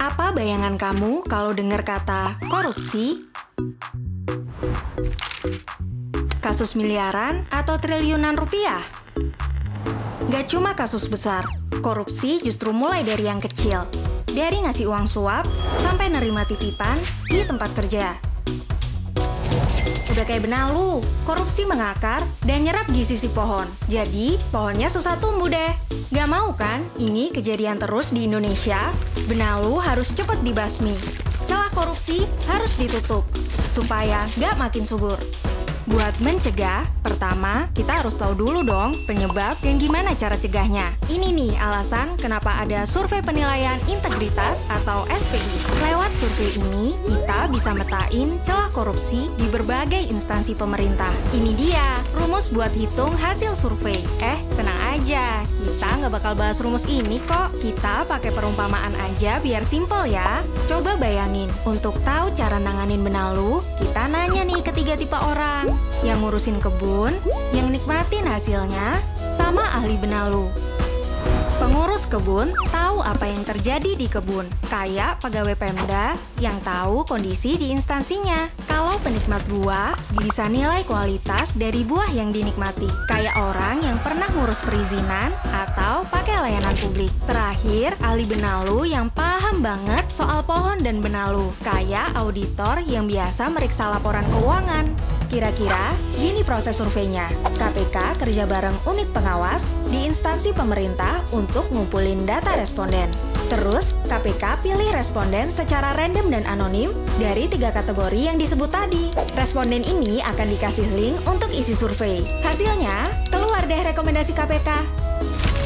Apa bayangan kamu kalau dengar kata korupsi? Kasus miliaran atau triliunan rupiah? Gak cuma kasus besar, korupsi justru mulai dari yang kecil. Dari ngasih uang suap sampai nerima titipan di tempat kerja. Udah kayak benalu, korupsi mengakar dan nyerap di sisi pohon. Jadi, pohonnya susah tumbuh deh. Gak mau kan ini kejadian terus di Indonesia? Benalu harus cepet dibasmi. Celah korupsi harus ditutup, supaya gak makin subur. Buat mencegah, pertama kita harus tahu dulu dong penyebab dan gimana cara cegahnya. Ini nih alasan kenapa ada survei penilaian integritas atau SPI. Lewat survei ini, kita bisa metain celah korupsi di berbagai instansi pemerintah. Ini dia, rumus buat hitung hasil survei. Tenang aja, kita nggak bakal bahas rumus ini kok. Kita pakai perumpamaan aja biar simple ya. Coba bayangin, untuk tahu cara nanganin benalu, kita nanya nih ke 3 tipe orang. Yang ngurusin kebun, yang nikmatin hasilnya, sama ahli benalu. Pengurus kebun tahu apa yang terjadi di kebun, kayak pegawai Pemda yang tahu kondisi di instansinya. Kalau penikmat buah, bisa nilai kualitas dari buah yang dinikmati, kayak orang yang pernah ngurus perizinan atau pakai layanan publik. Terakhir, ahli benalu yang paham banget soal pohon dan benalu, kayak auditor yang biasa meriksa laporan keuangan. Kira-kira gini proses surveinya. KPK kerja bareng unit pengawas di instansi pemerintah untuk ngumpulin data responden. Terus, KPK pilih responden secara random dan anonim dari 3 kategori yang disebut tadi. Responden ini akan dikasih link untuk isi survei. Hasilnya, keluar deh rekomendasi KPK.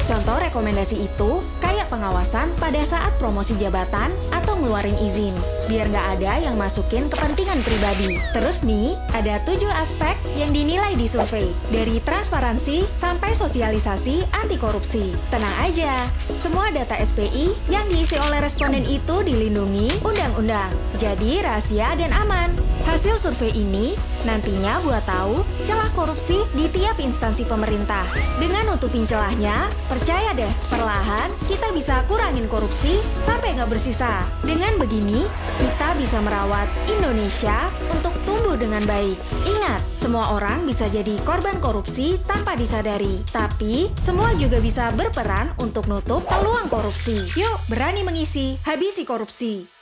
Contoh rekomendasi itu kayak pengawasan pada saat promosi jabatan atau ngeluarin izin, biar nggak ada yang masukin kepentingan pribadi. Terus nih, ada 7 aspek yang dinilai di survei, dari transparansi sampai sosialisasi anti korupsi. Tenang aja, semua data SPI yang diisi oleh responden itu dilindungi undang-undang, jadi rahasia dan aman. Hasil survei ini nantinya buat tahu celah korupsi di tiap instansi pemerintah. Dengan nutupin celahnya, percaya deh, perlahan kita bisa kurangin korupsi sampai nggak bersisa. Dengan begini, kita bisa merawat Indonesia untuk tumbuh dengan baik. Ingat, semua orang bisa jadi korban korupsi tanpa disadari. Tapi, semua juga bisa berperan untuk nutup peluang korupsi. Yuk, berani mengisi, habisi korupsi.